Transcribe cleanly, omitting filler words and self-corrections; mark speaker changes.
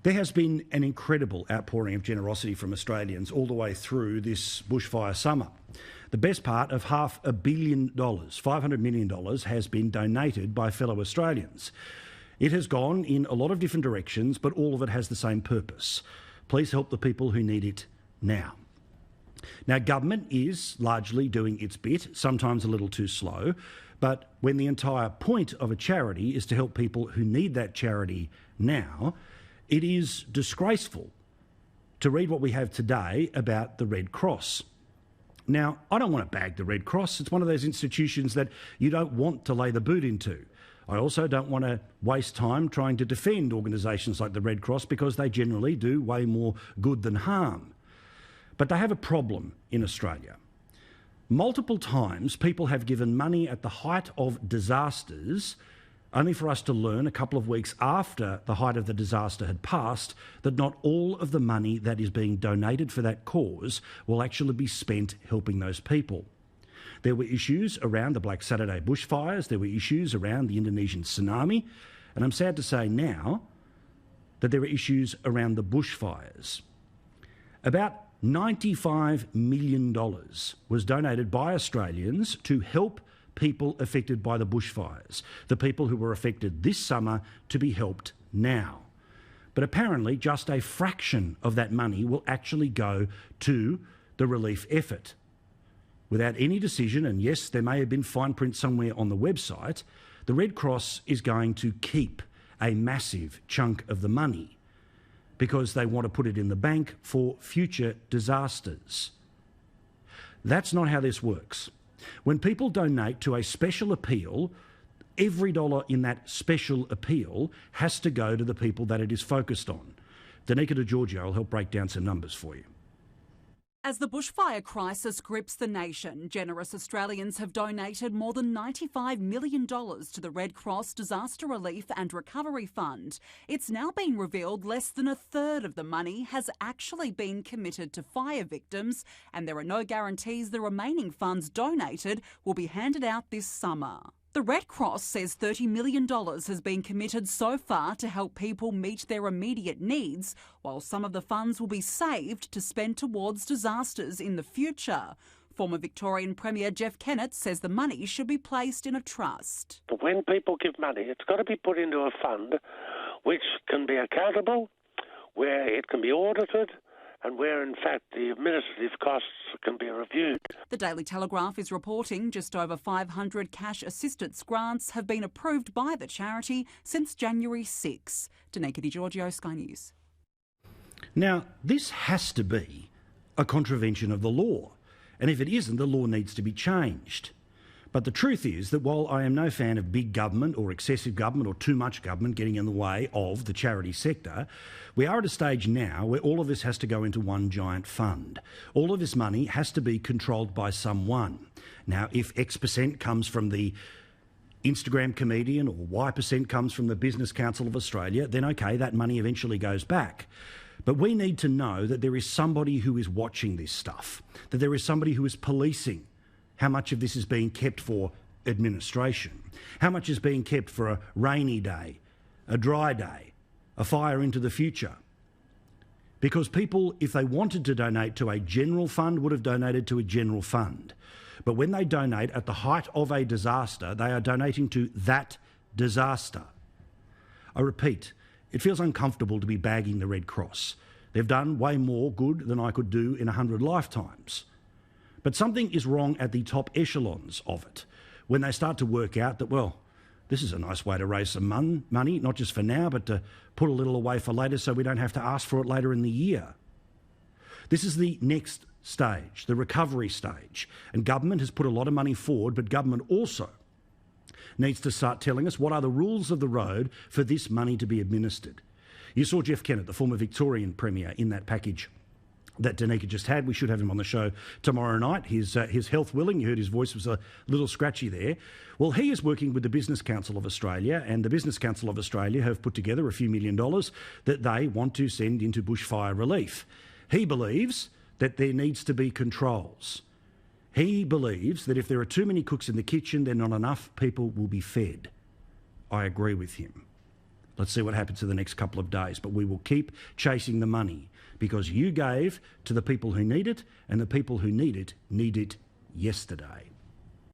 Speaker 1: There has been an incredible outpouring of generosity from Australians all the way through this bushfire summer. The best part of $500 million, $500 million, has been donated by fellow Australians. It has gone in a lot of different directions, but all of it has the same purpose. Please help the people who need it now. Now, government is largely doing its bit, sometimes a little too slow, but when the entire point of a charity is to help people who need that charity now, it is disgraceful to read what we have today about the Red Cross. Now, I don't want to bag the Red Cross. It's one of those institutions that you don't want to lay the boot into. I also don't want to waste time trying to defend organisations like the Red Cross because they generally do way more good than harm. But they have a problem in Australia. Multiple times people have given money at the height of disasters, only for us to learn a couple of weeks after the height of the disaster had passed that not all of the money that is being donated for that cause will actually be spent helping those people. There were issues around the Black Saturday bushfires, there were issues around the Indonesian tsunami, and I'm sad to say now that there are issues around the bushfires. About $95 million was donated by Australians to help people affected by the bushfires, the people who were affected this summer to be helped now. But apparently just a fraction of that money will actually go to the relief effort. Without any decision, and yes, there may have been fine print somewhere on the website, the Red Cross is going to keep a massive chunk of the money because they want to put it in the bank for future disasters. That's not how this works. When people donate to a special appeal, every dollar in that special appeal has to go to the people that it is focused on. Danica DiGiorgio will help break down some numbers for you.
Speaker 2: As the bushfire crisis grips the nation, generous Australians have donated more than $95 million to the Red Cross Disaster Relief and Recovery Fund. It's now been revealed less than a third of the money has actually been committed to fire victims, and there are no guarantees the remaining funds donated will be handed out this summer. The Red Cross says $30 million has been committed so far to help people meet their immediate needs, while some of the funds will be saved to spend towards disasters in the future. Former Victorian Premier Jeff Kennett says the money should be placed in a trust.
Speaker 3: But when people give money, it's got to be put into a fund which can be accountable, where it can be audited, and where, in fact, the administrative costs can be reviewed.
Speaker 2: The Daily Telegraph is reporting just over 500 cash assistance grants have been approved by the charity since January 6. Danica DiGiorgio, Sky News.
Speaker 1: Now, this has to be a contravention of the law, and if it isn't, the law needs to be changed. But the truth is that while I am no fan of big government or excessive government or too much government getting in the way of the charity sector, we are at a stage now where all of this has to go into one giant fund. All of this money has to be controlled by someone. Now, if X% comes from the Instagram comedian or Y% comes from the Business Council of Australia, then okay, that money eventually goes back. But we need to know that there is somebody who is watching this stuff, that there is somebody who is policing how much of this is being kept for administration, how much is being kept for a rainy day, a dry day, a fire into the future. Because people, if they wanted to donate to a general fund, would have donated to a general fund. But when they donate at the height of a disaster, they are donating to that disaster. I repeat, it feels uncomfortable to be bagging the Red Cross. They've done way more good than I could do in 100 lifetimes. But something is wrong at the top echelons of it when they start to work out that, well, this is a nice way to raise some money, not just for now, but to put a little away for later so we don't have to ask for it later in the year. This is the next stage, the recovery stage. And government has put a lot of money forward, but government also needs to start telling us what are the rules of the road for this money to be administered. You saw Jeff Kennett, the former Victorian Premier, in that package that Danica just had. We should have him on the show tomorrow night. His health willing. You heard his voice was a little scratchy there. Well, he is working with the Business Council of Australia, and the Business Council of Australia have put together a few $1 million that they want to send into bushfire relief. He believes that there needs to be controls. He believes that if there are too many cooks in the kitchen, then not enough people will be fed. I agree with him. Let's see what happens in the next couple of days. But we will keep chasing the money because you gave to the people who need it, and the people who need it yesterday.